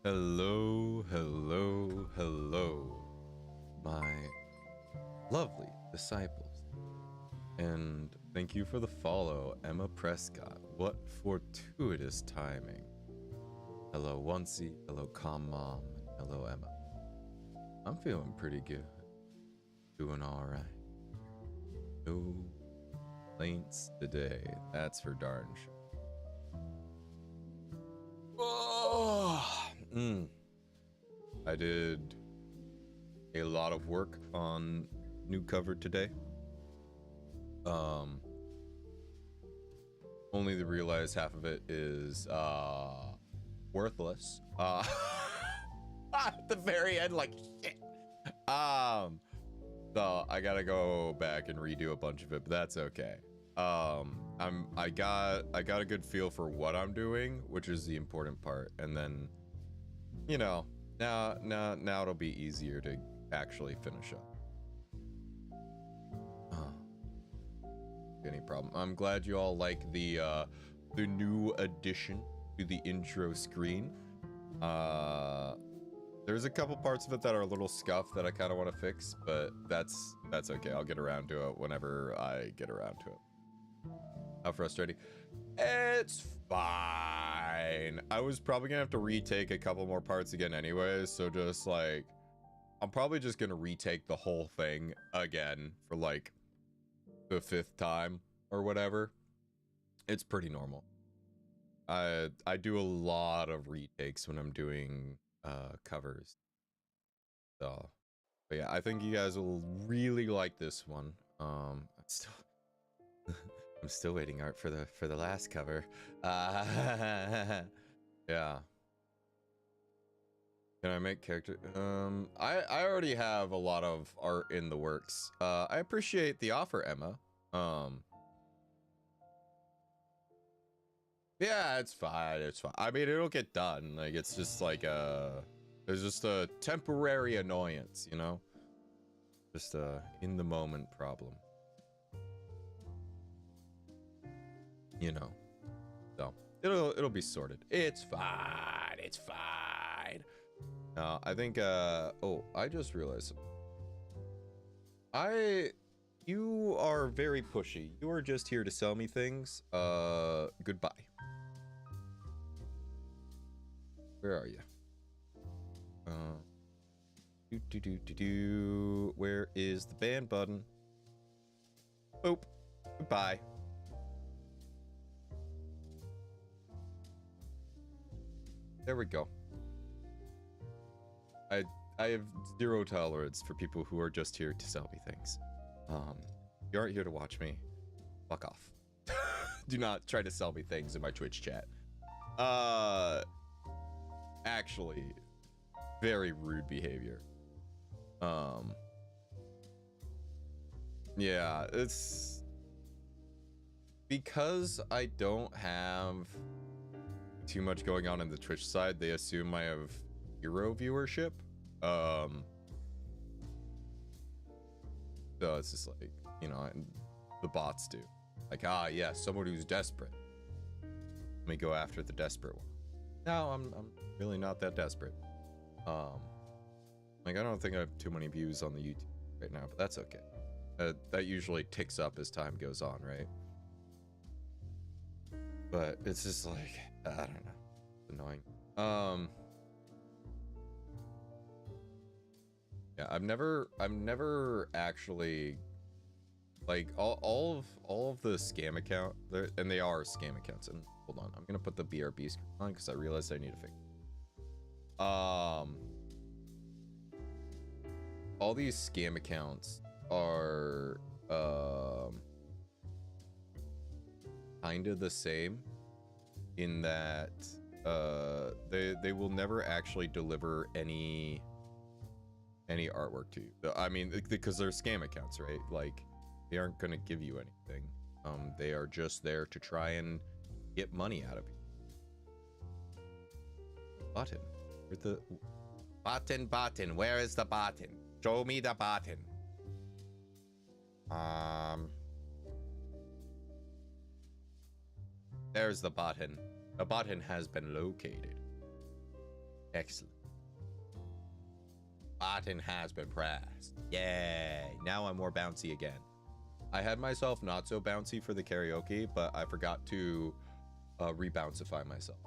Hello, hello, hello, my lovely disciples. And thank you for the follow, Emma Prescott. What fortuitous timing. Hello, Oncey. Hello, Calm Mom. Hello, Emma. I'm feeling pretty good. Doing all right. No complaints today. That's for darn sure. Oh, I did a lot of work on new cover today. Only to realize half of it is worthless. At the very end, like shit. So I gotta go back and redo a bunch of it, but that's okay. I got a good feel for what I'm doing, which is the important part, and then, you know, now it'll be easier to actually finish up. Any problem? I'm glad you all like the new addition to the intro screen. There's a couple parts of it that are a little scuffed that I kind of want to fix, but that's okay. I'll get around to it whenever I get around to it. How frustrating. It's fine. I was probably gonna have to retake a couple more parts again anyways, so just like I'm probably just gonna retake the whole thing again for like the 5th time or whatever. It's pretty normal. I do a lot of retakes when I'm doing covers. So, but yeah, I think you guys will really like this one. I'm still waiting art for the last cover. Yeah. Can I make character? I already have a lot of art in the works. I appreciate the offer, Emma. Yeah, it's fine. It's fine. I mean, it'll get done. Like, it's just like there's just a temporary annoyance, you know? Just a in the moment problem. You know. So it'll be sorted. It's fine. It's fine. I think oh, I just realized you are very pushy. You are just here to sell me things. Goodbye. Where are you? Where is the ban button? Boop. Goodbye. There we go. I have zero tolerance for people who are just here to sell me things. You aren't here to watch me. Fuck off. Do not try to sell me things in my Twitch chat. Actually, very rude behavior. Yeah, it's because I don't have too much going on in the Twitch side. They assume I have hero viewership. So it's just like, you know, the bots do. Like, yeah, someone who's desperate. Let me go after the desperate one. No, I'm really not that desperate. Like, I don't think I have too many views on the YouTube right now, but that's okay. That usually ticks up as time goes on, right? But it's just like, I don't know. It's annoying. Yeah, I've never actually, like, all of the scam account, and they are scam accounts. And hold on, I'm gonna put the BRB screen on because I realized I need to fix. All these scam accounts are kind of the same in that they will never actually deliver any artwork to you. I mean, because they're scam accounts, right? Like, they aren't gonna give you anything. They are just there to try and get money out of you. Button. Where's the button? Where is the button? Show me the button. There's the button. The button has been located. Excellent. Button has been pressed. Yay. Now I'm more bouncy again. I had myself not so bouncy for the karaoke, but I forgot to rebouncify myself.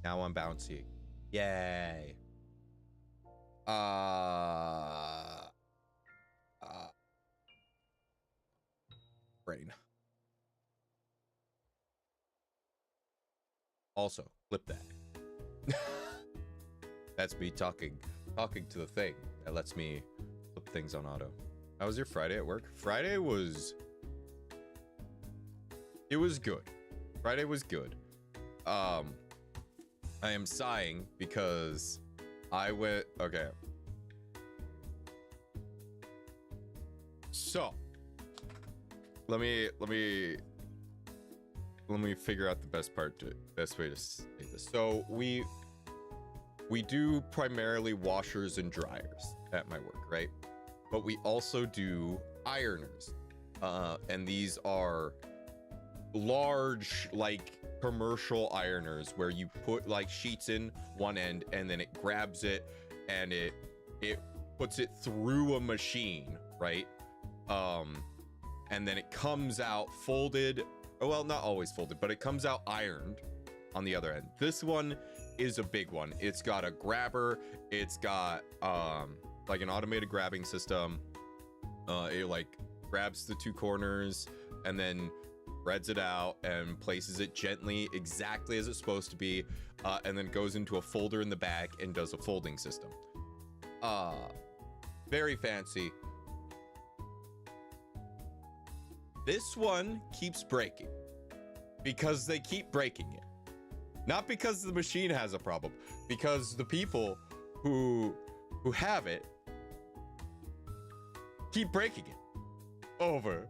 Now I'm bouncy. Yay. Brain. Also, flip that. That's me talking to the thing that lets me flip things on auto. How was your Friday at work? Friday was... It was good. Friday was good. I am sighing because I went... Okay. So, let me figure out the best way to say this. So we do primarily washers and dryers at my work, right? But we also do ironers, and these are large, like commercial ironers where you put like sheets in one end and then it grabs it and it puts it through a machine, right? And then it comes out folded. Well, not always folded, but it comes out ironed on the other end. This one is a big one. It's got a grabber. It's got like an automated grabbing system. It like grabs the two corners and then spreads it out and places it gently exactly as it's supposed to be, and then goes into a folder in the back and does a folding system. Very fancy. This one keeps breaking because they keep breaking it. Not because the machine has a problem, because the people who have it keep breaking it over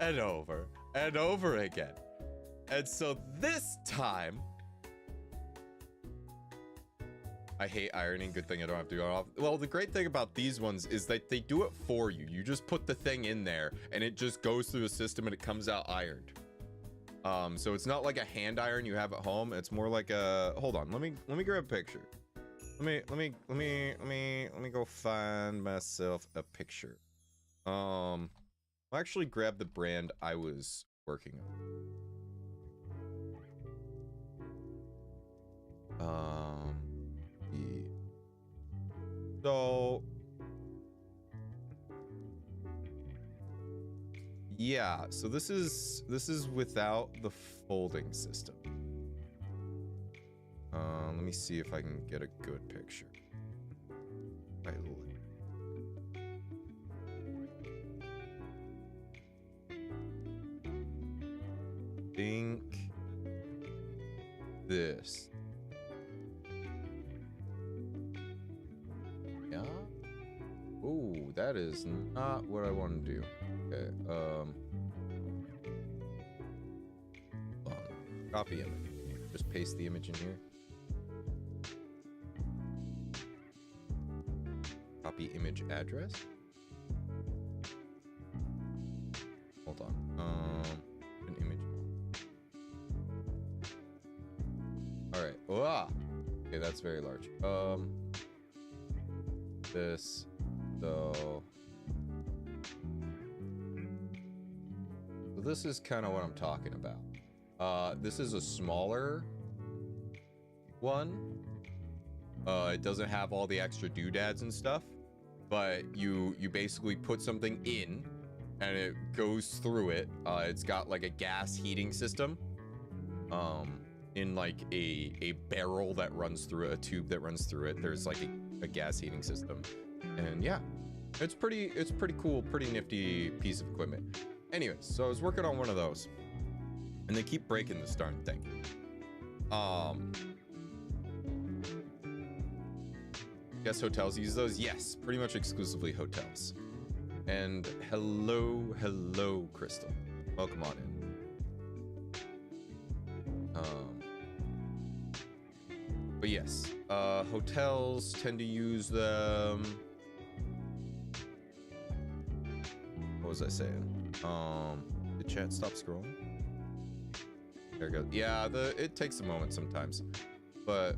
and over and over again. And so this time, I hate ironing. Good thing I don't have to go off. Well, the great thing about these ones is that they do it for you. You just put the thing in there and it just goes through the system and it comes out ironed. So it's not like a hand iron you have at home. It's more like a, hold on, let me grab a picture. Let me go find myself a picture. I'll actually grab the brand I was working on. So yeah, so this is without the folding system. Let me see if I can get a good picture. I think this. Yeah. Oh, that is not what I want to do. Okay. Copy image. Just paste the image in here. Copy image address. Hold on. An image. All right. Ah. Okay, that's very large. This. So this is kind of what I'm talking about. This is a smaller one. It doesn't have all the extra doodads and stuff, but you basically put something in and it goes through it. It's got like a gas heating system in like a barrel that runs through it, a tube that runs through it. There's like a gas heating system, and yeah, it's pretty cool, pretty nifty piece of equipment. Anyways, so I was working on one of those and they keep breaking this darn thing. Guess hotels use those? Yes, pretty much exclusively hotels. And hello, Crystal. Welcome on in. But yes, hotels tend to use them. What was I saying? Did chat stop scrolling? There it goes. Yeah, it takes a moment sometimes. But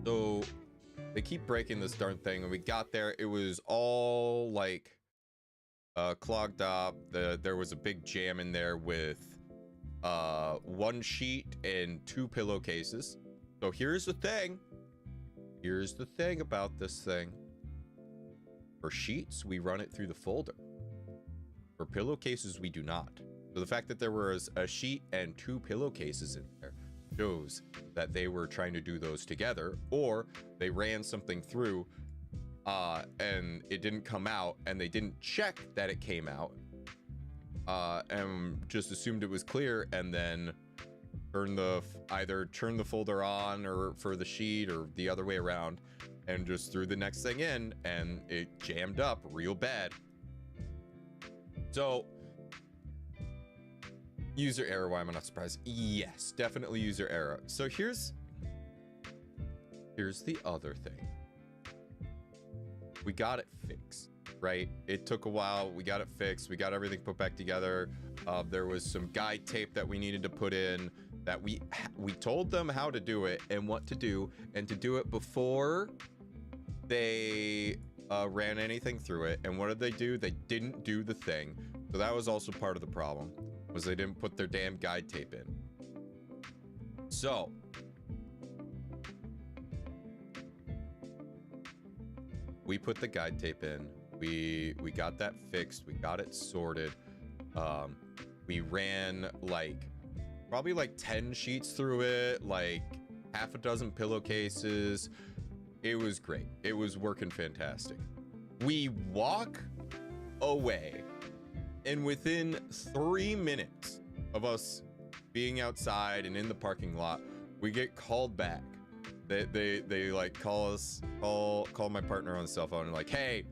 so they keep breaking this darn thing, and we got there. It was all like clogged up. There was a big jam in there with one sheet and 2 pillowcases. So here's the thing. Here's the thing about this thing. For sheets, we run it through the folder. For pillowcases, we do not. So the fact that there was a sheet and 2 pillowcases in there shows that they were trying to do those together, or they ran something through and it didn't come out, and they didn't check that it came out, and just assumed it was clear, and then either turn the folder on or for the sheet or the other way around, and just threw the next thing in, and it jammed up real bad. So user error. Why am I not surprised? Yes, definitely user error. So here's the other thing. We got it fixed, right? It took a while. We got it fixed. We got everything put back together. There was some guide tape that we needed to put in that we told them how to do it and what to do, and to do it before they ran anything through it. And what did they do? They didn't do the thing. So that was also part of the problem, was they didn't put their damn guide tape in. So we put the guide tape in. We got that fixed. We got it sorted. We ran probably 10 sheets through it, like half a dozen pillowcases. It was great. It was working fantastic. We walk away, and within 3 minutes of us being outside and in the parking lot, we get called back. They like call my partner on the cell phone and like, hey,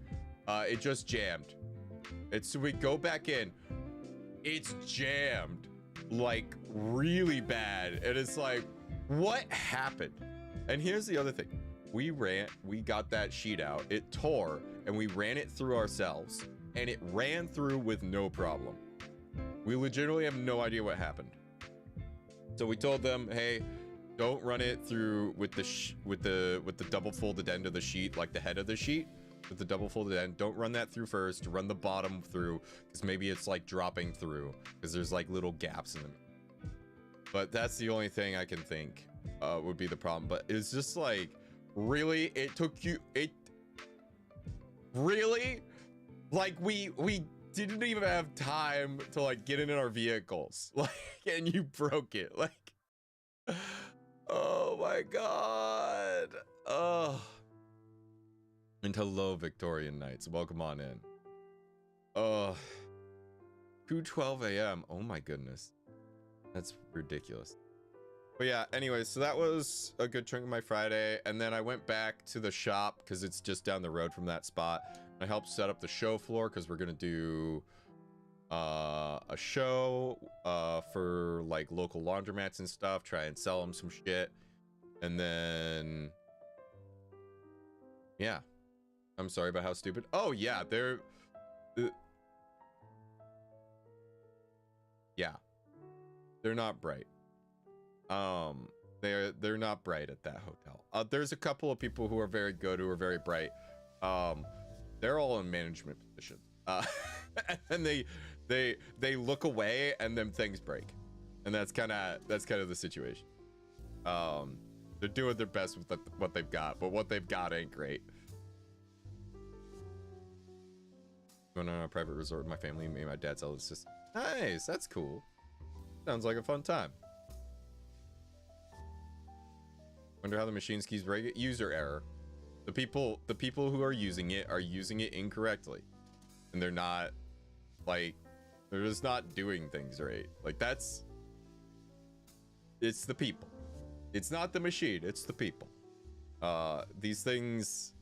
it just jammed. So we go back in. It's jammed like really bad, and it's like, what happened? And here's the other thing. We got that sheet out. It tore, and we ran it through ourselves, and it ran through with no problem. We legitimately have no idea what happened. So we told them, hey, don't run it through with the double folded end of the sheet, like the head of the sheet with the double folded end. Don't run that through first. Run the bottom through, because maybe it's like dropping through, because there's like little gaps in them. But that's the only thing I can think would be the problem. But it's just like, really, really, like we didn't even have time to like get in our vehicles, like, and you broke it, like, oh my god. Oh, and hello, Victorian Knights, welcome on in. 2:12 a.m. oh my goodness, that's ridiculous. But yeah, anyway, so that was a good chunk of my Friday. And then I went back to the shop because it's just down the road from that spot. I helped set up the show floor because we're going to do a show for like local laundromats and stuff. Try and sell them some shit. And then, yeah. I'm sorry about how stupid. Oh, yeah, yeah. They're not bright. They're not bright at that hotel. There's a couple of people who are very good, who are very bright. They're all in management positions. And they look away, and then things break, and that's kind of the situation. They're doing their best with what they've got, but what they've got ain't great. Going on a private resort with my family, me and my dad's eldest sister. Nice, that's cool. Sounds like a fun time. Wonder how the machine's keys break it. User error. The people who are using it incorrectly, and they're not, like, they're just not doing things right. Like, it's the people. It's not the machine, it's the people. These things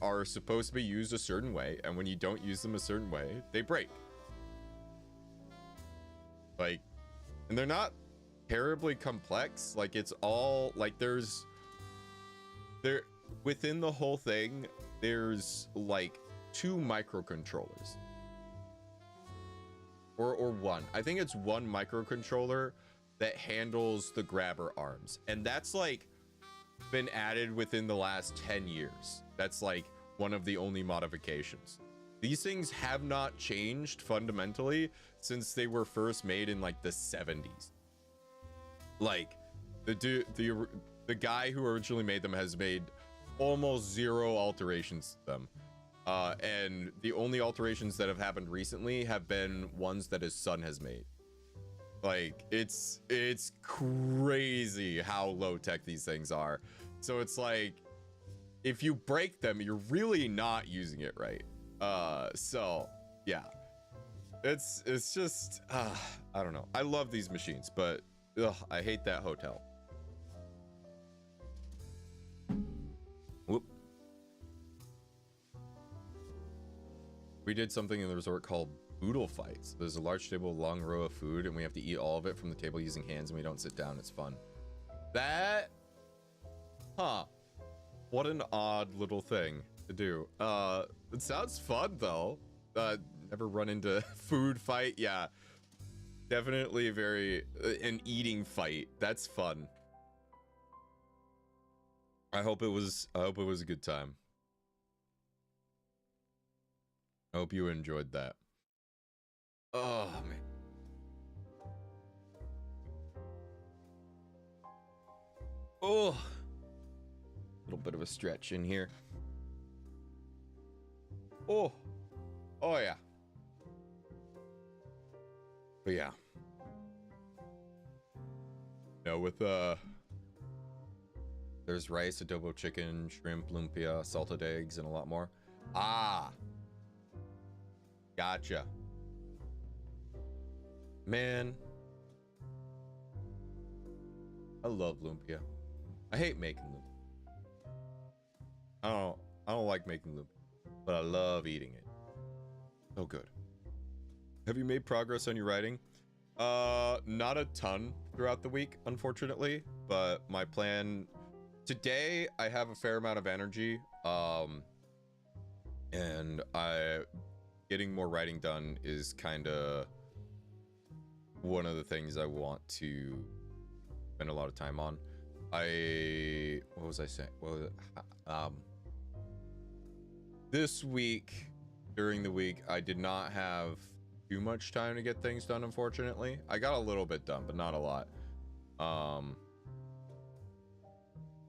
are supposed to be used a certain way, and when you don't use them a certain way, they break. Like, and they're not terribly complex. Like, it's all like within the whole thing, there's like 2 microcontrollers, or one. I think it's one microcontroller that handles the grabber arms. And that's like been added within the last 10 years. That's like one of the only modifications. These things have not changed fundamentally since they were first made in like the 70s. Like the guy who originally made them has made almost zero alterations to them. And the only alterations that have happened recently have been ones that his son has made. Like, it's crazy how low tech these things are. So it's like, if you break them, you're really not using it right. So yeah, it's just, I don't know. I love these machines, but I hate that hotel. Whoop. We did something in the resort called boodle fights. There's a large table, long row of food, and we have to eat all of it from the table using hands, and we don't sit down. It's fun. That, what an odd little thing to do. It sounds fun though. Never run into food fight. Yeah, definitely very an eating fight. That's fun. I hope it was a good time. I hope you enjoyed that. Oh man. Oh, a little bit of a stretch in here. Oh yeah. But yeah. No, with there's rice, adobo chicken, shrimp, lumpia, salted eggs, and a lot more. Ah, gotcha. Man, I love lumpia. I hate making lumpia. I don't like making lumpia, but I love eating it. So good. Have you made progress on your writing? Not a ton throughout the week, unfortunately, but my plan today, I have a fair amount of energy, and getting more writing done is kind of one of the things I want to spend a lot of time on. What was I saying? Well, this week, during the week, I did not have too much time to get things done, unfortunately. I got a little bit done, but not a lot.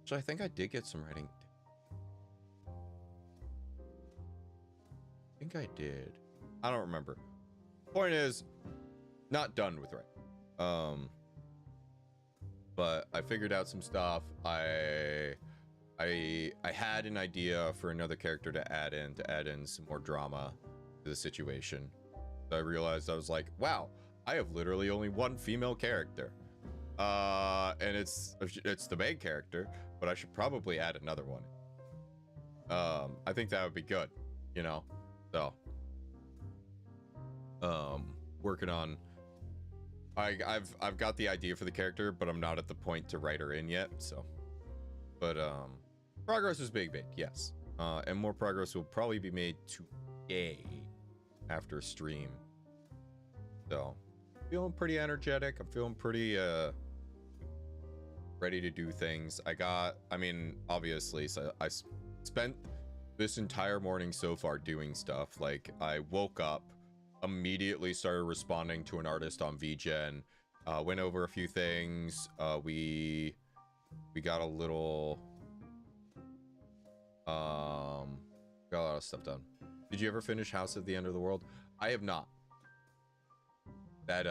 So I think I did get some writing. I think I did. I don't remember. Point is, not done with writing. But I figured out some stuff. I had an idea for another character to add in some more drama to the situation. So I realized, I was like, wow, I have literally only one female character. And it's the main character, but I should probably add another one. I think that would be good, you know? So, working on, I've got the idea for the character, but I'm not at the point to write her in yet, so. But, progress is big, yes. And more progress will probably be made today after stream. So, feeling pretty energetic. I'm feeling pretty, ready to do things. I mean, obviously, so I spent this entire morning so far doing stuff. Like, I woke up, immediately started responding to an artist on VGen, went over a few things. We got a little, got a lot of stuff done. Did you ever finish House at the End of the World? I have not. That,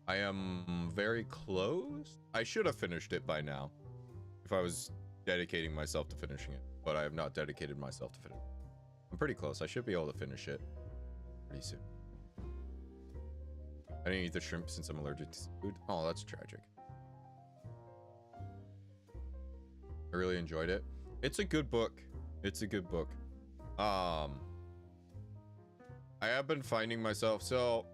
I am very close. I should have finished it by now if I was dedicating myself to finishing it, but I have not dedicated myself to finish it. I'm pretty close. I should be able to finish it pretty soon. I didn't eat the shrimp since I'm allergic to food. Oh, that's tragic. I really enjoyed it. It's a good book. It's a good book. I have been finding myself, so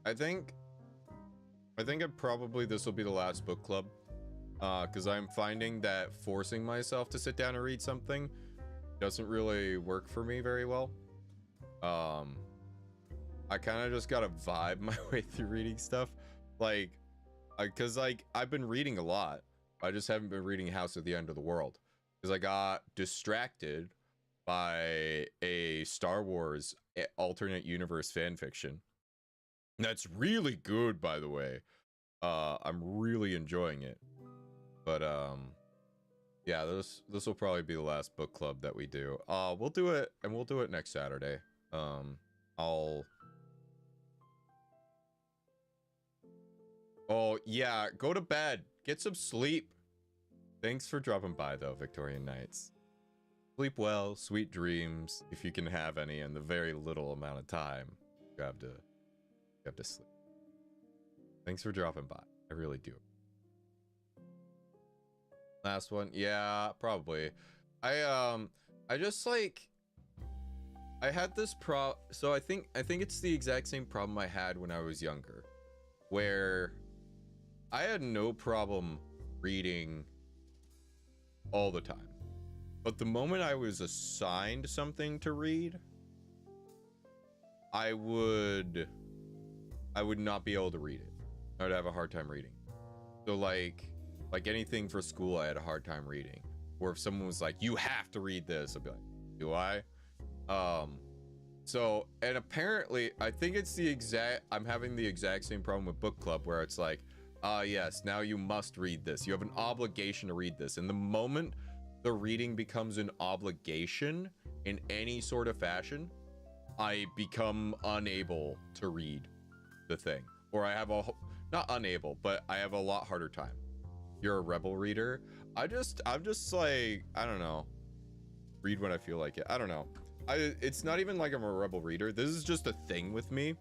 I think probably this will be the last book club, because I'm finding that forcing myself to sit down and read something doesn't really work for me very well. Um, I kind of just gotta vibe my way through reading stuff, like, cause like I've been reading a lot. I just haven't been reading House at the End of the World because I got distracted by a Star Wars alternate universe fan fiction. That's really good, by the way. I'm really enjoying it. But yeah, this will probably be the last book club that we do. We'll do it, and we'll do it next Saturday. Oh yeah, go to bed. Get some sleep. Thanks for dropping by though, Victorian Knights. Sleep well, sweet dreams, if you can have any in the very little amount of time you have to sleep. Thanks for dropping by. I really do. Last one, yeah, probably. I just like I had this so I think it's the exact same problem I had when I was younger, where I had no problem reading all the time. But the moment I was assigned something to read, I would not be able to read it. I would have a hard time reading. So like anything for school, I had a hard time reading. Or if someone was like, you have to read this, I'd be like, do I? So, and apparently I think it's I'm having the exact same problem with book club, where it's like, yes, now you must read this. You have an obligation to read this. And the moment the reading becomes an obligation in any sort of fashion, I become unable to read the thing. Or I have not unable, but I have a lot harder time. You're a rebel reader. I'm just like, I don't know. Read when I feel like it. I don't know. It's not even like I'm a rebel reader. This is just a thing with me,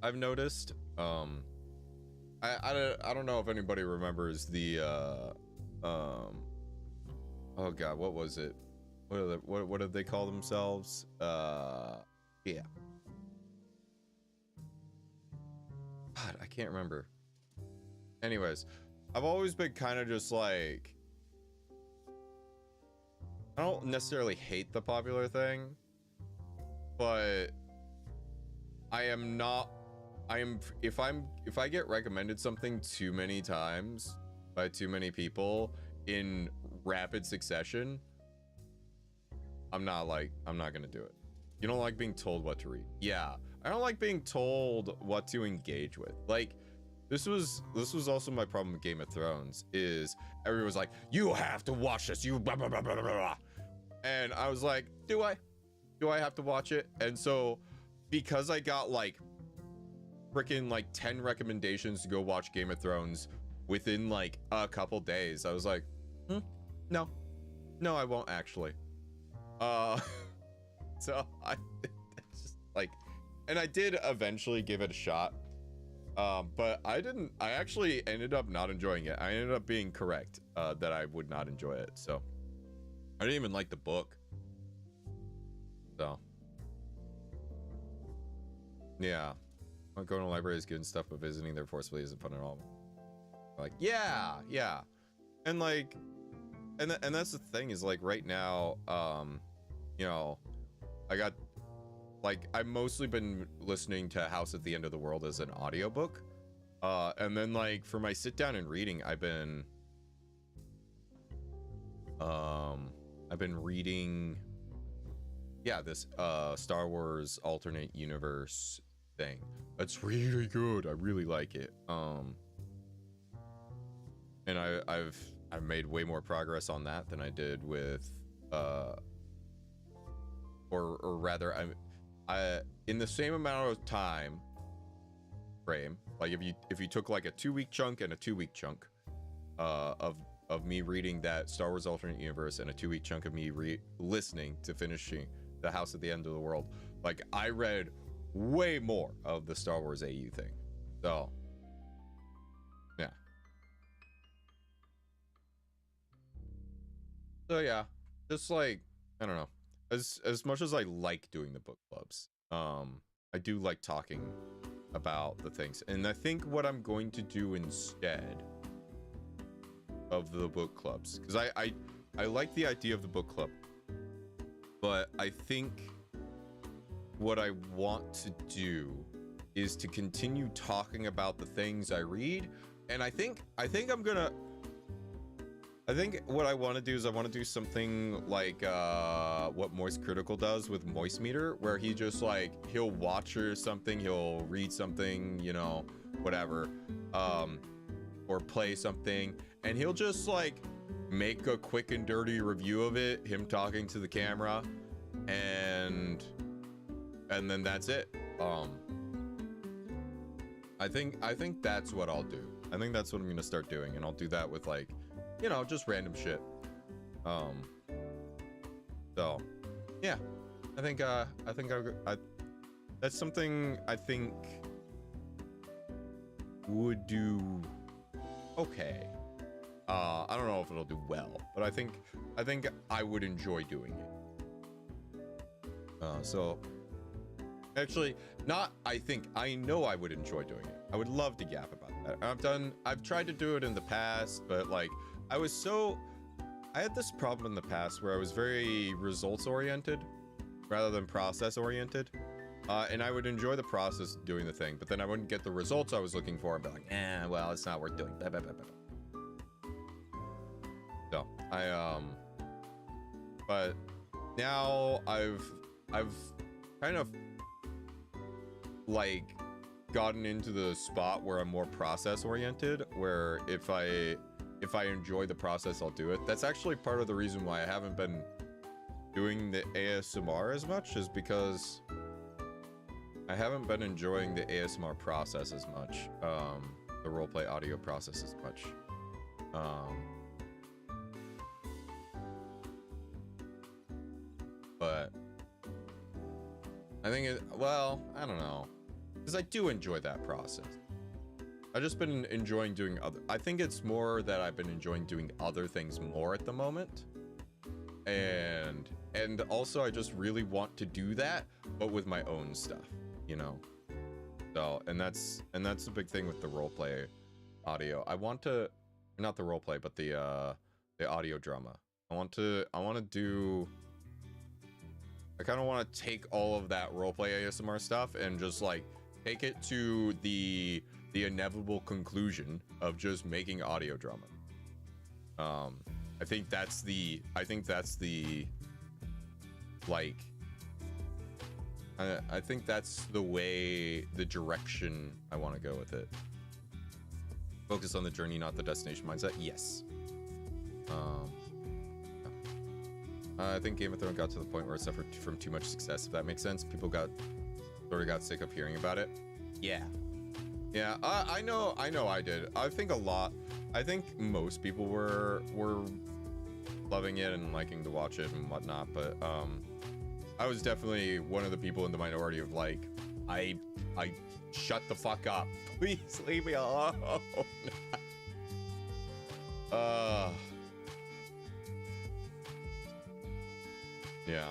I've noticed. I don't know if anybody remembers the oh god, what was it? What did they call themselves? Yeah. God, I can't remember. Anyways, I've always been kind of just like, I don't necessarily hate the popular thing, but if I get recommended something too many times by too many people in rapid succession, I'm not gonna do it. You don't like being told what to read. Yeah, I don't like being told what to engage with. Like, this was also my problem with Game of Thrones, is everyone was like, you have to watch this, you blah blah blah blah blah blah. And I was like, do I have to watch it? And so because I got like freaking like 10 recommendations to go watch Game of Thrones within like a couple days, I was like, no, I won't actually. So I just like, and I did eventually give it a shot, but I actually ended up not enjoying it. I ended up being correct that I would not enjoy it. So I didn't even like the book. So yeah, going to the library is good and stuff, but visiting there forcefully isn't fun at all. Like, yeah, and like, and that's the thing, is like right now, you know, I got like, I've mostly been listening to House at the End of the World as an audiobook, and then like for my sit down and reading, I've been reading, yeah, this Star Wars alternate universe thing. That's really good. I really like it. And I've made way more progress on that than I did with or rather, I in the same amount of time frame, like if you took like a 2-week chunk and a 2-week chunk of me reading that Star Wars alternate universe and a 2-week chunk of me listening to finishing the House at the End of the World, like I read way more of the Star Wars AU thing. So yeah. So yeah, just like, I don't know, as much as I like doing the book clubs, I do like talking about the things. And I think what I'm going to do instead of the book clubs, because I like the idea of the book club, but I think what I want to do is to continue talking about the things I read, and I think what I want to do is I want to do something like what Moist Critical does with Moist Meter, where he just like he'll watch or something, he'll read something, you know, whatever, or play something, and he'll just like make a quick and dirty review of it, him talking to the camera, and then that's it. I think that's what I'll do. I think that's what I'm gonna start doing, and I'll do that with like, you know, just random shit. So yeah, I think that's something I think would do okay. I don't know if it'll do well, but I think I would enjoy doing it. So actually, not I think, I know I would enjoy doing it. I would love to yap about that. I've tried to do it in the past, but like I had this problem in the past where I was very results oriented rather than process oriented. And I would enjoy the process doing the thing, but then I wouldn't get the results I was looking for and be like, well, it's not worth doing. Blah, blah, blah, blah. So but now I've kind of like gotten into the spot where I'm more process oriented, where if I enjoy the process, I'll do it. That's actually part of the reason why I haven't been doing the ASMR as much, is because I haven't been enjoying the ASMR process as much, the roleplay audio process as much. But I think well, I don't know, because I do enjoy that process. I've just been enjoying doing I think it's more that I've been enjoying doing other things more at the moment. And also I just really want to do that, but with my own stuff, you know? So, and that's the big thing with the roleplay audio. I want to, not the roleplay, but the audio drama. I kind of want to take all of that roleplay ASMR stuff and just like take it to the inevitable conclusion of just making audio drama. I think that's the like, I think that's the direction I want to go with it. Focus on the journey, not the destination mindset. Yes. I think Game of Thrones got to the point where it suffered from too much success, if that makes sense. People sort of got sick of hearing about it. Yeah. Yeah, I know I did. I think most people were loving it and liking to watch it and whatnot, but I was definitely one of the people in the minority of like, I shut the fuck up. Please leave me alone. Yeah.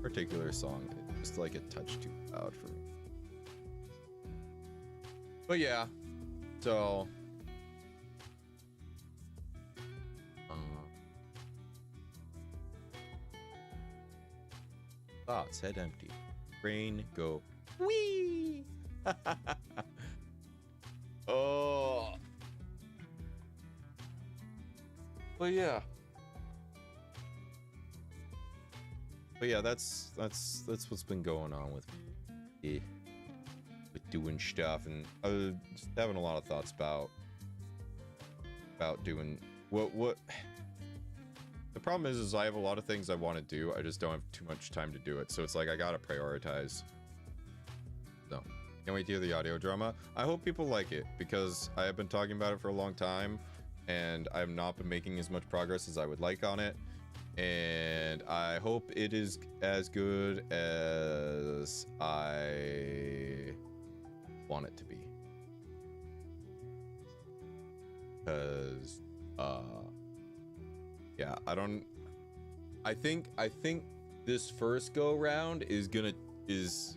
Particular song, just like a touch too loud for me. But yeah, so thoughts, head empty, brain go wee. Oh. But yeah. But yeah, that's what's been going on with me, with doing stuff, and just having a lot of thoughts about doing what. The problem is I have a lot of things I want to do. I just don't have too much time to do it. So it's like I gotta prioritize. So can't wait to hear the audio drama. I hope people like it, because I have been talking about it for a long time, and I have not been making as much progress as I would like on it. And I hope it is as good as I want it to be. Because, yeah, I think this first go round is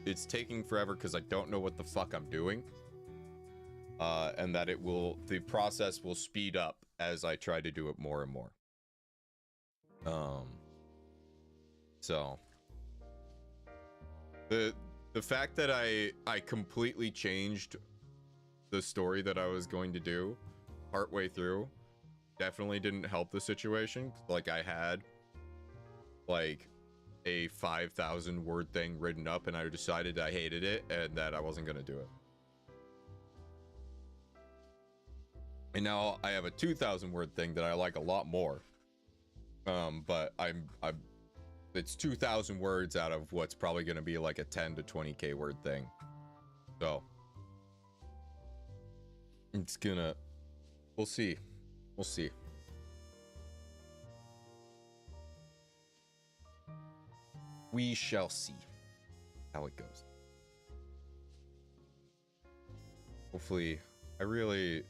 it's taking forever because I don't know what the fuck I'm doing. and that the process will speed up as I try to do it more and more. So the fact that I completely changed the story that I was going to do partway through definitely didn't help the situation. Like, I had like a 5,000 word thing written up, and I decided I hated it and that I wasn't gonna do it. And now I have a 2,000 word thing that I like a lot more. But it's 2,000 words out of what's probably gonna be like a 10 to 20k word thing. So it's gonna, we'll see. We'll see. We shall see how it goes. Hopefully, I really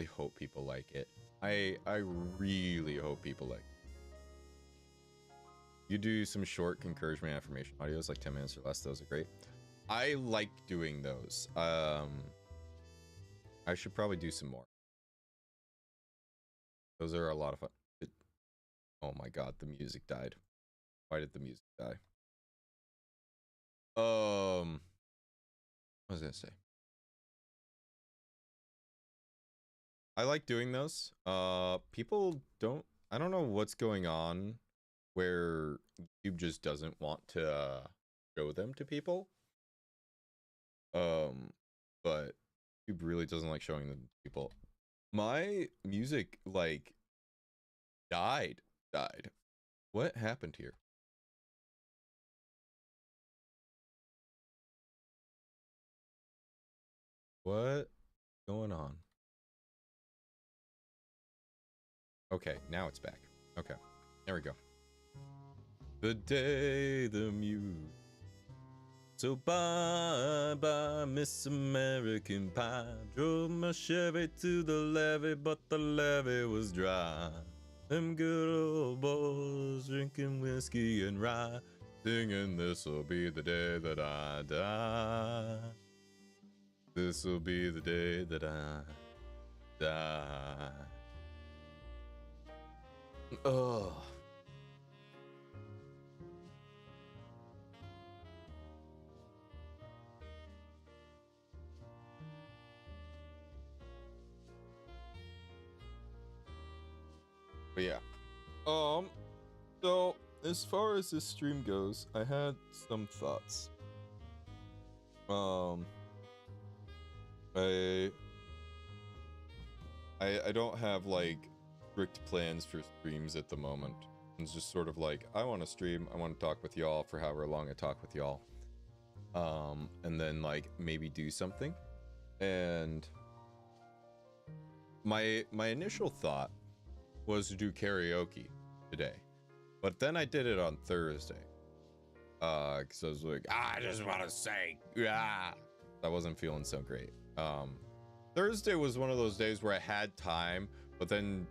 hope people like it. I really hope people like it. You do some short encouragement affirmation audios, like 10 minutes or less. Those are great. I like doing those. I should probably do some more. Those are a lot of fun. Oh my god, the music died. Why did the music die? What was I gonna say? I like doing those. People don't. I don't know what's going on where YouTube just doesn't want to show them to people. But YouTube really doesn't like showing them to people. My music like died. What happened here? What going on? Okay, now it's back. Okay, there we go. The day the muse. So bye bye, Miss American Pie. Drove my Chevy to the levee, but the levee was dry. Them good old boys drinking whiskey and rye, singing this'll be the day that I die. This'll be the day that I die. Oh. But yeah. So as far as this stream goes, I had some thoughts. I don't have like strict plans for streams at the moment. It's just sort of like, I want to stream, I want to talk with y'all for however long I talk with y'all. And then like maybe do something. And my initial thought was to do karaoke today. But then I did it on Thursday. Cause I was like, I just want to sing. Yeah. I wasn't feeling so great. Thursday was one of those days where I had time, but then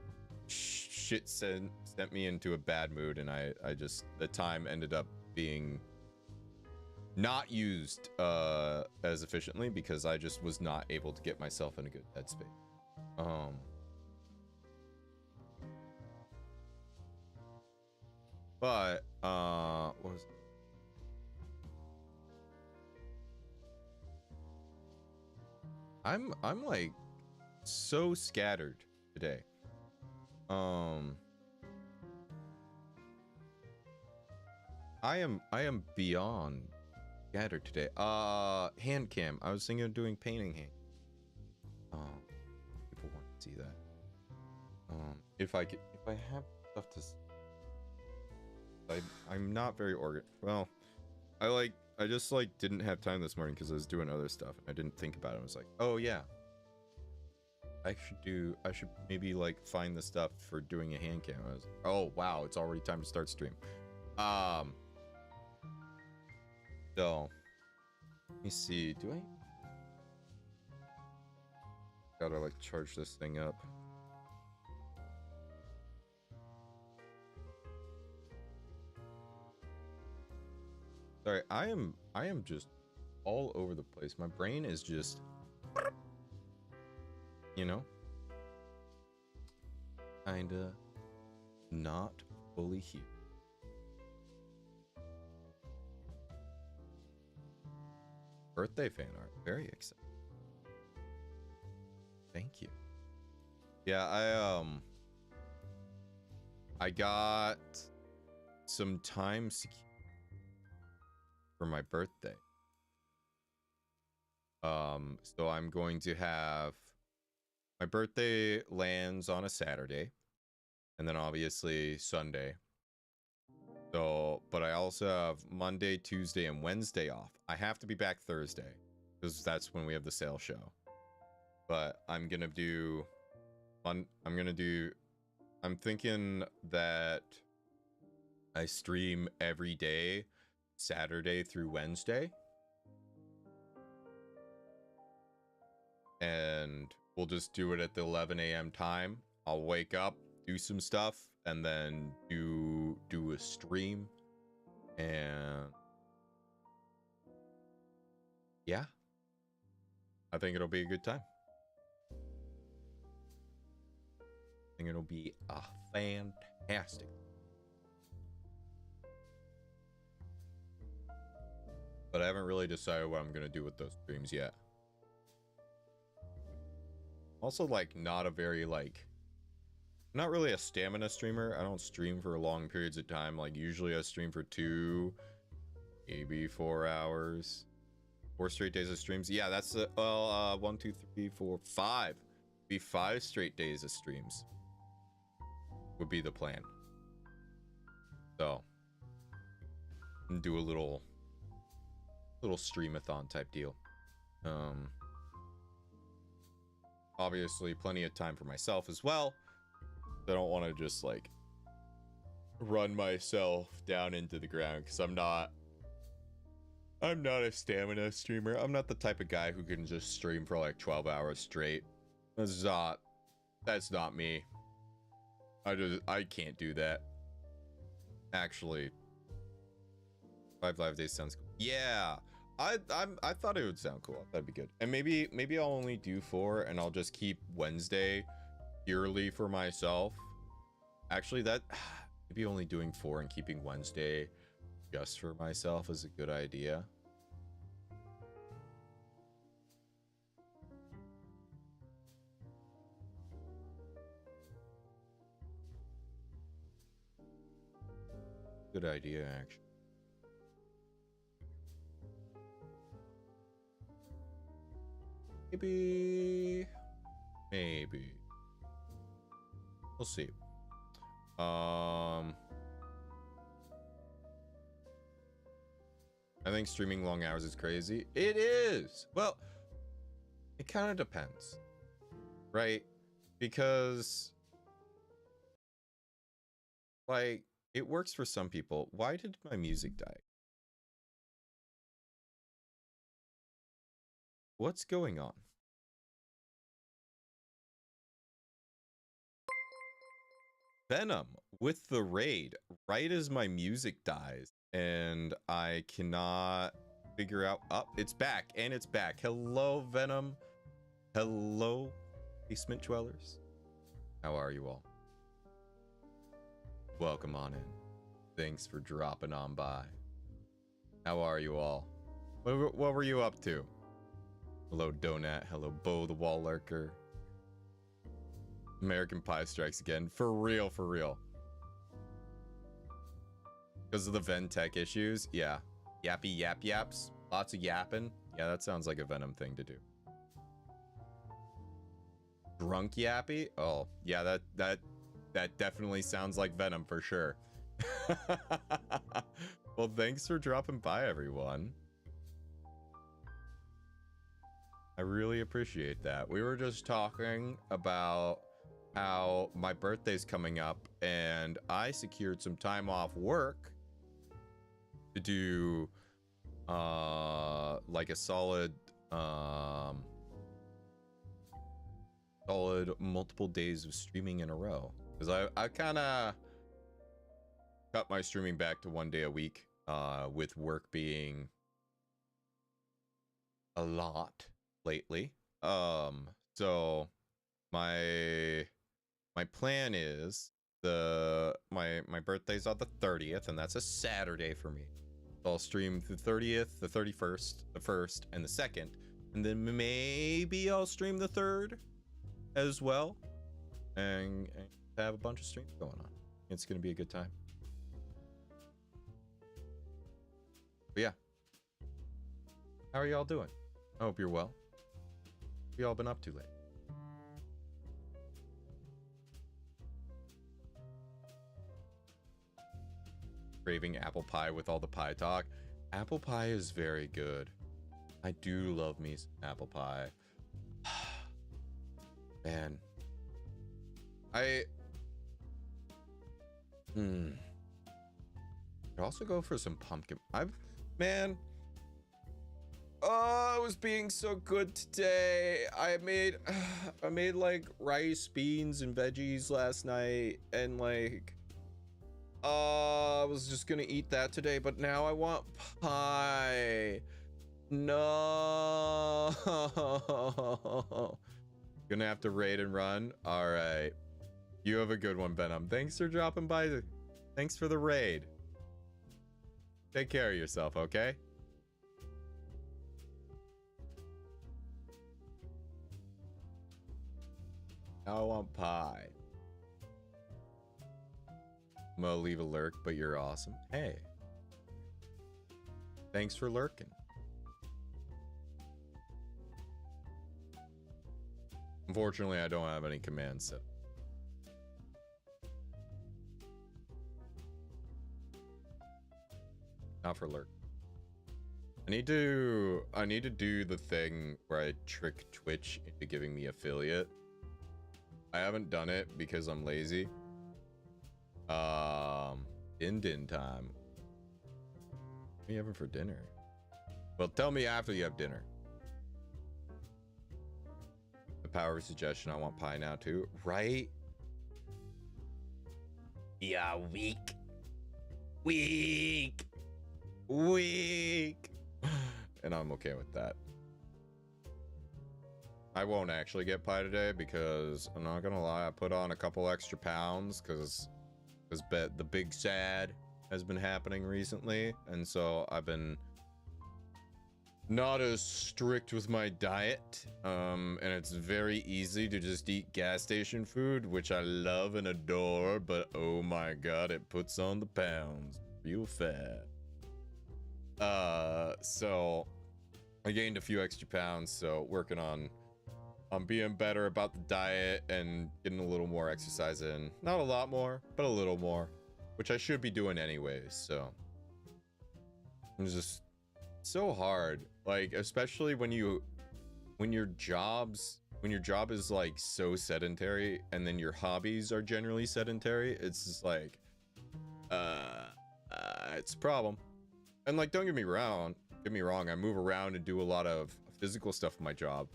shit sent me into a bad mood, and I just, the time ended up being not used as efficiently because I just was not able to get myself in a good headspace. But what was it? I'm like so scattered today. I am beyond scattered today. Hand cam. I was thinking of doing painting hand. People want to see that. If I have stuff to, I'm not very organized. Well, I just like didn't have time this morning because I was doing other stuff and I didn't think about it. I was like, oh yeah, I should maybe like find the stuff for doing a hand cam. I was like, oh wow, it's already time to start stream. So let me see, do I gotta like charge this thing up? Sorry, I am just all over the place. My brain is just you know, kinda not fully here. Birthday fan art, very excited. Thank you. Yeah, I got some time secured for my birthday. So I'm going to have my birthday lands on a Saturday, and then obviously Sunday. So, but I also have Monday, Tuesday, and Wednesday off. I have to be back Thursday because that's when we have the sale show. But I'm gonna do, I'm thinking that I stream every day, Saturday through Wednesday. And we'll just do it at the 11 a.m. time. I'll wake up, do some stuff, and then do a stream. And yeah, I think it'll be a good time. I think it'll be a fantastic. But I haven't really decided what I'm gonna do with those streams yet. Also, like, not a very, like, not really a stamina streamer. I don't stream for long periods of time. Like, usually I stream for 2, maybe 4 hours. 4 straight days of streams. Yeah, that's, 1, 2, 3, 4, 5. Be 5 straight days of streams would be the plan. So, do a little streamathon type deal. Obviously plenty of time for myself as well. I don't want to just like run myself down into the ground because I'm not a stamina streamer. I'm not the type of guy who can just stream for like 12 hours straight. That's not me. I can't do that. Actually, 5 live days sounds cool. Yeah. I thought it would sound cool. That'd be good. And maybe I'll only do 4 and I'll just keep Wednesday purely for myself. Actually, that maybe only doing 4 and keeping Wednesday just for myself is a good idea. Good idea, actually. Maybe. We'll see. I think streaming long hours is crazy. It is. Well, it kind of depends, right? Because like it works for some people. Why did my music die? What's going on? Venom with the raid right as my music dies and I cannot figure out. It's back and it's back. Hello, Venom. Hello, basement dwellers. How are you all? Welcome on in. Thanks for dropping on by. How are you all? What were you up to? Hello, Donut. Hello, Bo the Wall Lurker. American Pie strikes again. For real, for real. Because of the Ventec issues? Yeah. Yappy yap yaps. Lots of yapping. Yeah, that sounds like a Venom thing to do. Drunk yappy? Oh, yeah, that definitely sounds like Venom for sure. Well, thanks for dropping by, everyone. I really appreciate that. We were just talking about how my birthday's coming up and I secured some time off work to do like a solid multiple days of streaming in a row, because I kind of cut my streaming back to 1 day a week with work being a lot lately. So my plan is my birthday's on the 30th, and that's a Saturday for me. So I'll stream the 30th, the 31st, the 1st, and the 2nd, and then maybe I'll stream the 3rd as well, and have a bunch of streams going on. It's gonna be a good time. But yeah, how are y'all doing? I hope you're well. What y'all been up to lately? Craving apple pie with all the pie talk. Apple pie is very good. I do love me some apple pie. Man. Could also go for some pumpkin. Man. Oh, I was being so good today. I made like rice, beans, and veggies last night, and like I was just gonna eat that today, but now I want pie. No. Gonna have to raid and run. All right. You have a good one, Venom. Thanks for dropping by. Thanks for the raid. Take care of yourself, okay? Now I want pie. I'm gonna leave a lurk, but you're awesome. Hey. Thanks for lurking. Unfortunately, I don't have any commands set. Not for lurk. I need to do the thing where I trick Twitch into giving me affiliate. I haven't done it because I'm lazy. Din time. What are you having for dinner? Well, tell me after you have dinner. The power of suggestion. I want pie now too. Right? Yeah, weak. And I'm okay with that. I won't actually get pie today because I'm not gonna lie, I put on a couple extra pounds because the big sad has been happening recently, and so I've been not as strict with my diet, and it's very easy to just eat gas station food, which I love and adore, but oh my god, it puts on the pounds real fast. So I gained a few extra pounds, so working on being better about the diet and getting a little more exercise in. Not a lot more, but a little more, which I should be doing anyways. So it's just so hard, like especially when your job is like so sedentary, and then your hobbies are generally sedentary. It's just like it's a problem. And like, don't get me wrong, I move around and do a lot of physical stuff in my job,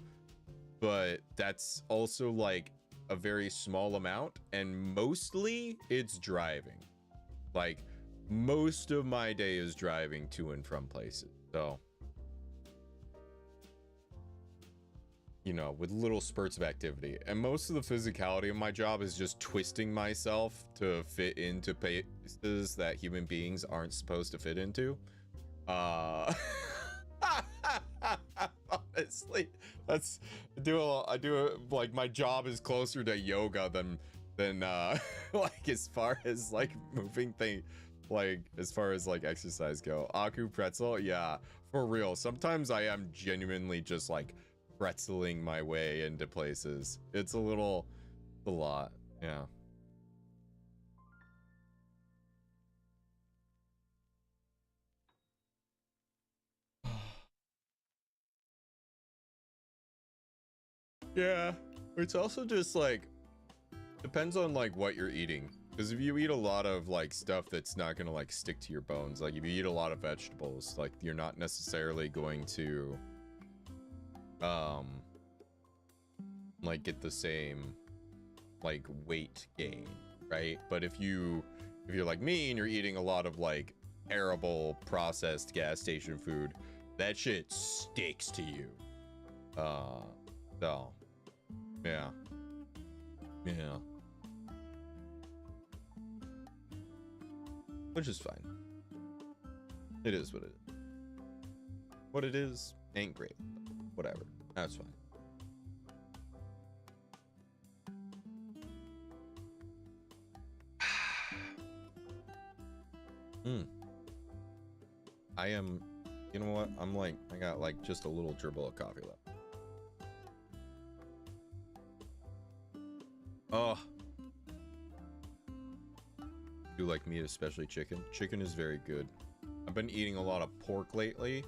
but that's also like a very small amount, and mostly it's driving. Like most of my day is driving to and from places, so you know, with little spurts of activity, and most of the physicality of my job is just twisting myself to fit into places that human beings aren't supposed to fit into. Honestly, I do like, my job is closer to yoga than like as far as like moving thing, like as far as like exercise go. Aku pretzel, yeah, for real. Sometimes I am genuinely just like pretzeling my way into places. It's a lot, yeah. Yeah, it's also just like depends on like what you're eating, because if you eat a lot of like stuff that's not gonna like stick to your bones, like if you eat a lot of vegetables, like you're not necessarily going to like get the same like weight gain, right? But if you're like me and you're eating a lot of like terrible processed gas station food, that shit sticks to you. So yeah. Yeah. Which is fine. It is what it is. What it is ain't great. Whatever. That's fine. I am, you know what? I'm like, I got like just a little dribble of coffee left. Oh. Do like meat, especially chicken. Chicken is very good. I've been eating a lot of pork lately,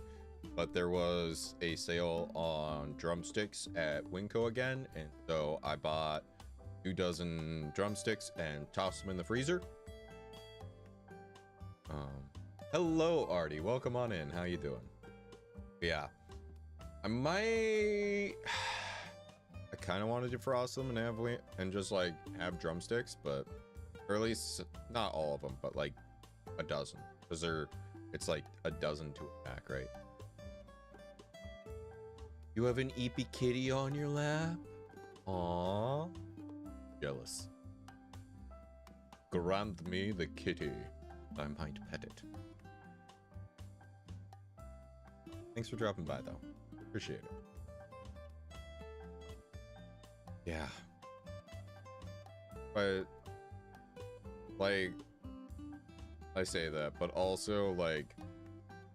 but there was a sale on drumsticks at Winco again, and so I bought 2 dozen drumsticks and tossed them in the freezer. Hello, Artie. Welcome on in. How you doing? Yeah. I might... I kind of wanted to defrost them and have and just like have drumsticks, but or at least not all of them, but like a dozen, because it's like a dozen to a pack, right? You have an eepy kitty on your lap? Aww. Jealous. Grant me the kitty. I might pet it. Thanks for dropping by, though. Appreciate it. Yeah. But, like, I say that, but also, like,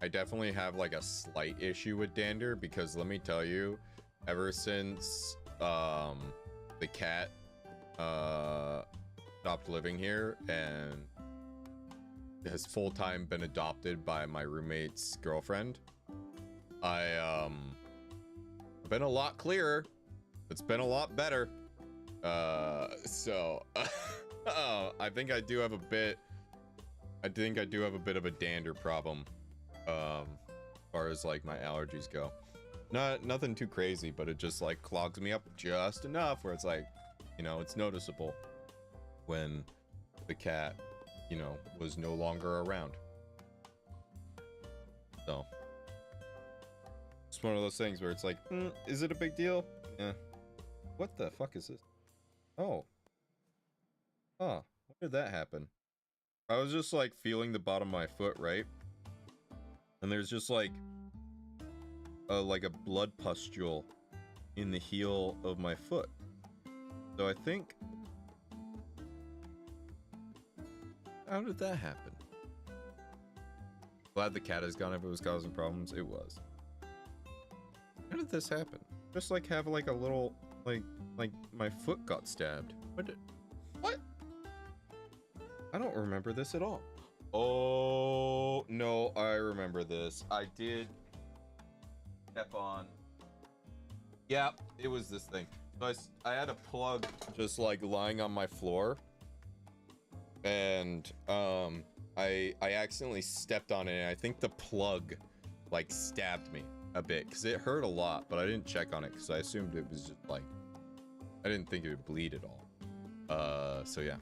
I definitely have, like, a slight issue with dander, because let me tell you, ever since, the cat, stopped living here, and has full-time been adopted by my roommate's girlfriend, I've been a lot clearer. It's been a lot better. So I think I do have a bit of a dander problem, as far as like my allergies go. Nothing too crazy, but it just like clogs me up just enough where it's like, you know, it's noticeable when the cat, you know, was no longer around. So it's one of those things where it's like, is it a big deal? Yeah. What the fuck is this? Oh. Huh. When did that happen? I was just like feeling the bottom of my foot, right? And there's just like a blood pustule in the heel of my foot. So I think... How did that happen? Glad the cat is gone if it was causing problems. It was. How did this happen? Just like have like a little like my foot got stabbed. What? I don't remember this at all. Oh no, I remember this. I did step on. Yeah, it was this thing. So I had a plug just like lying on my floor, and I accidentally stepped on it, and I think the plug like stabbed me a bit because it hurt a lot, but I didn't check on it because I assumed it was just like, I didn't think it would bleed at all. So yeah.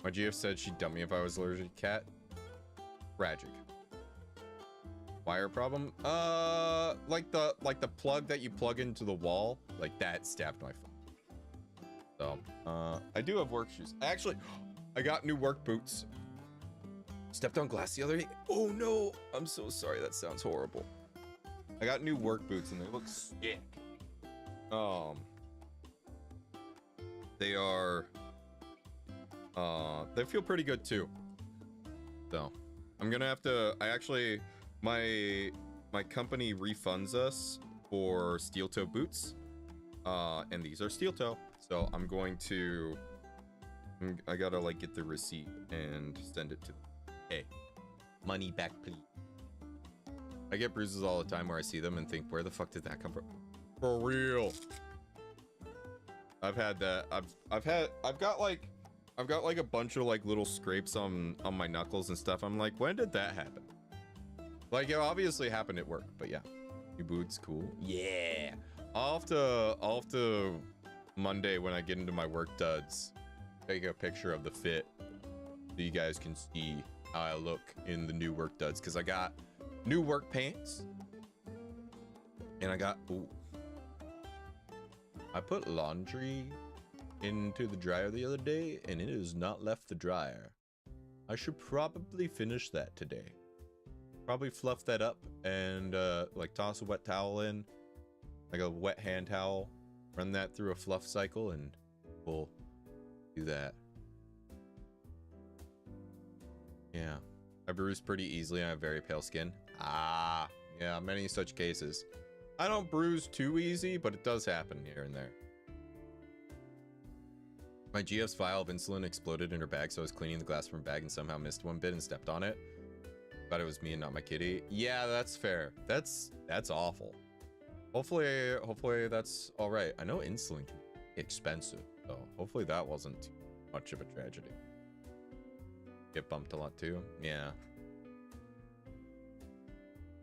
My GF said she'd dump me if I was allergic to cat. Tragic. Wire problem? Like the plug that you plug into the wall, like that stabbed my foot. So, I do have work shoes. Actually, I got new work boots. Stepped on glass the other day. Oh no, I'm so sorry. That sounds horrible. I got new work boots and they look sick. They are, they feel pretty good too. So, I'm gonna have to, my company refunds us for steel toe boots. And these are steel toe. So I'm going to, I gotta like get the receipt and send it to, hey, money back please. I get bruises all the time where I see them and think, where the fuck did that come from? For real. I've had that. I've got like a bunch of like little scrapes on my knuckles and stuff. I'm like, when did that happen? Like it obviously happened at work, but yeah. New boots, cool. Yeah. I'll have to Monday when I get into my work duds, take a picture of the fit so you guys can see how I look in the new work duds, because I got new work pants and I got I put laundry into the dryer the other day, and it has not left the dryer. I should probably finish that today. Probably fluff that up and like toss a wet towel in, like a wet hand towel, run that through a fluff cycle, and we'll do that. Yeah, I bruise pretty easily and I have very pale skin. Ah, yeah, many such cases. I don't bruise too easy, but it does happen here and there. My GF's vial of insulin exploded in her bag, so I was cleaning the glass from her bag and somehow missed one bit and stepped on it. Thought it was me and not my kitty. Yeah, that's fair. That's awful. Hopefully that's all right. I know insulin can be expensive, so hopefully that wasn't too much of a tragedy. Get bumped a lot too. Yeah.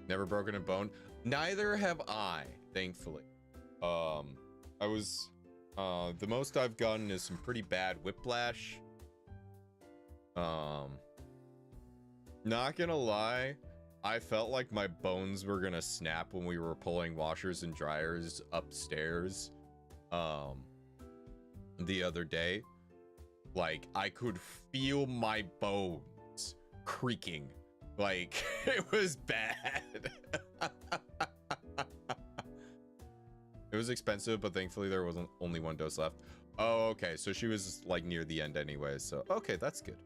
Never broken a bone. Neither have I, thankfully. I was the most I've gotten is some pretty bad whiplash. Not gonna lie, I felt like my bones were gonna snap when we were pulling washers and dryers upstairs the other day. Like, I could feel my bones creaking. Like, it was bad. It was expensive, but thankfully there wasn't only one dose left. Oh, okay, so she was like near the end anyway, so okay, that's good.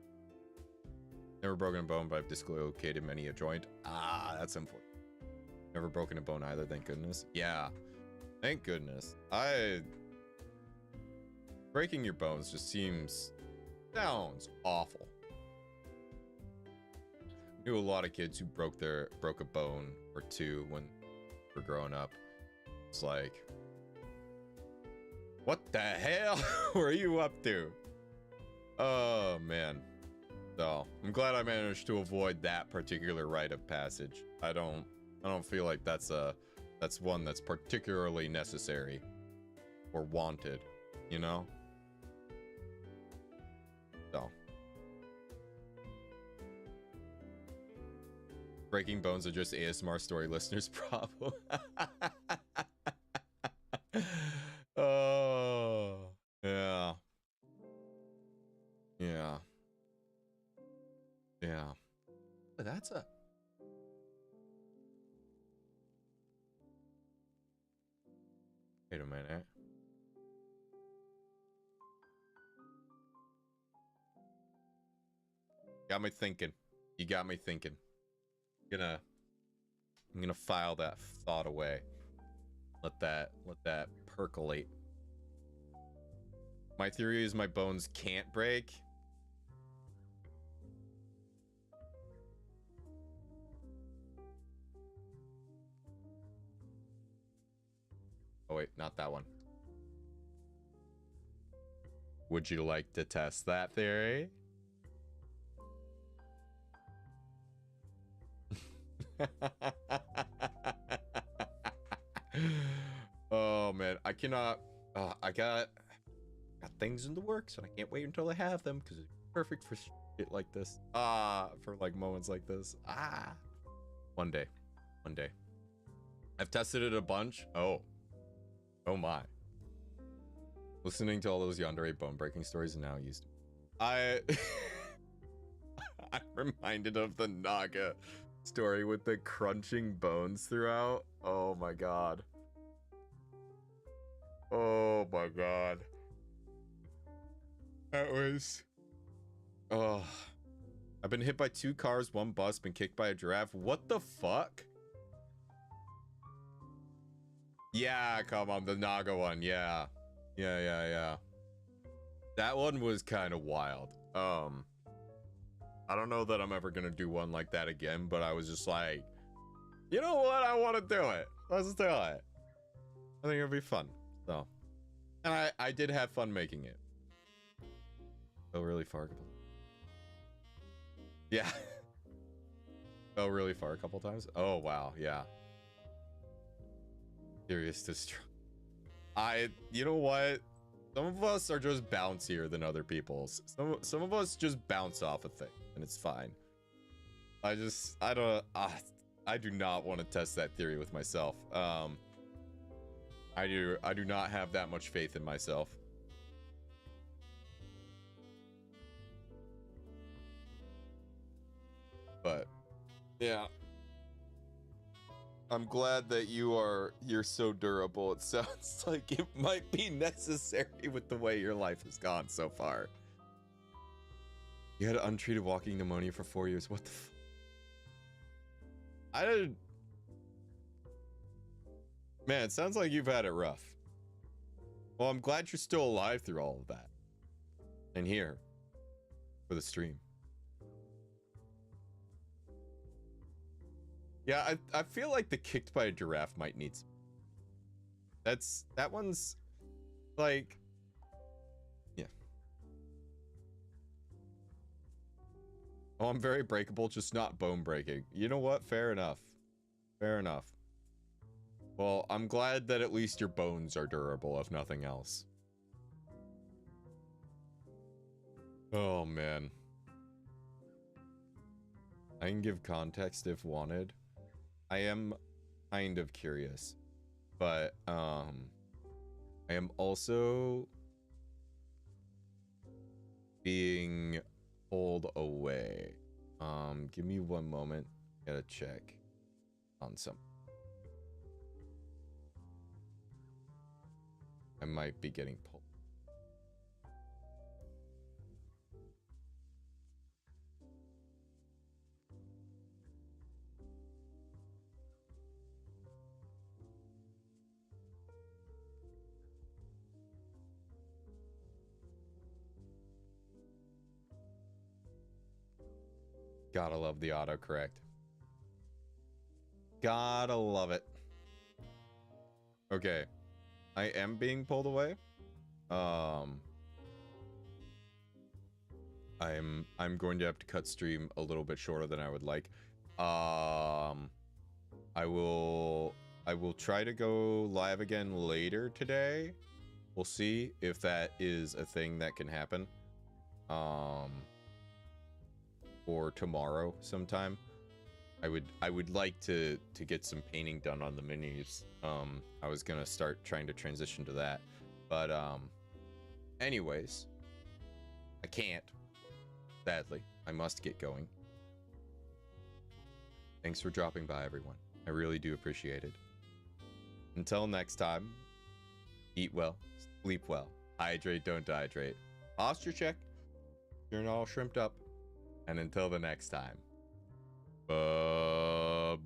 Never broken a bone, but I've dislocated many a joint. Ah, that's important. Never broken a bone either, thank goodness. Yeah, thank goodness. Breaking your bones just sounds awful. Knew a lot of kids who broke a bone or two when they were growing up. It's like, what the hell were you up to? Oh man. So I'm glad I managed to avoid that particular rite of passage. I don't feel like that's one that's particularly necessary or wanted, you know? So breaking bones are just ASMR story listeners' problem. Oh yeah. Yeah. Yeah. But that's a... Wait a minute. Got me thinking. You got me thinking. I'm gonna file that thought away. Let that percolate. My theory is my bones can't break. Oh wait, not that one. Would you like to test that theory? Oh man, I cannot. I got things in the works, and I can't wait until I have them because it's perfect for shit like this. For like moments like this. One day. I've tested it a bunch. Oh my. Listening to all those yandere bone breaking stories and now used. I'm reminded of the Naga story with the crunching bones throughout. Oh my god. Oh my god. That was... Oh. I've been hit by 2 cars, 1 bus, been kicked by a giraffe. What the fuck? Yeah, come on, the Naga one, yeah. Yeah. That one was kind of wild. I don't know that I'm ever gonna do one like that again, but I was just like, you know what? I want to do it. Let's do it. I think it'll be fun. So, and I did have fun making it. Fell really far. Yeah. Fell really far a couple times. Oh wow, yeah. Serious distrust. You know what? Some of us are just bouncier than other people's. Some of us just bounce off a thing, and it's fine. I do not want to test that theory with myself. I do not have that much faith in myself. But yeah. I'm glad that you're so durable. It sounds like it might be necessary with the way your life has gone so far. You had untreated walking pneumonia for 4 years. What the I didn't. Man, it sounds like you've had it rough. Well, I'm glad you're still alive through all of that. And here for the stream. Yeah, I feel like the kicked by a giraffe might need some. That one's like, yeah. Oh, I'm very breakable, just not bone breaking. You know what? Fair enough. Fair enough. Well, I'm glad that at least your bones are durable, if nothing else. Oh, man. I can give context if wanted. I am kind of curious, but I am also being pulled away. Give me one moment. Gotta check on some. I might be getting pulled. Gotta love the autocorrect. Gotta love it. Okay. I am being pulled away. I'm going to have to cut stream a little bit shorter than I would like. I will try to go live again later today. We'll see if that is a thing that can happen. Or tomorrow sometime. I would like to get some painting done on the minis. I was gonna start trying to transition to that, but anyways, I can't. Sadly, I must get going. Thanks for dropping by, everyone. I really do appreciate it. Until next time, eat well, sleep well, hydrate, don't dehydrate. Posture check. You're not all shrimped up. And until the next time, bye.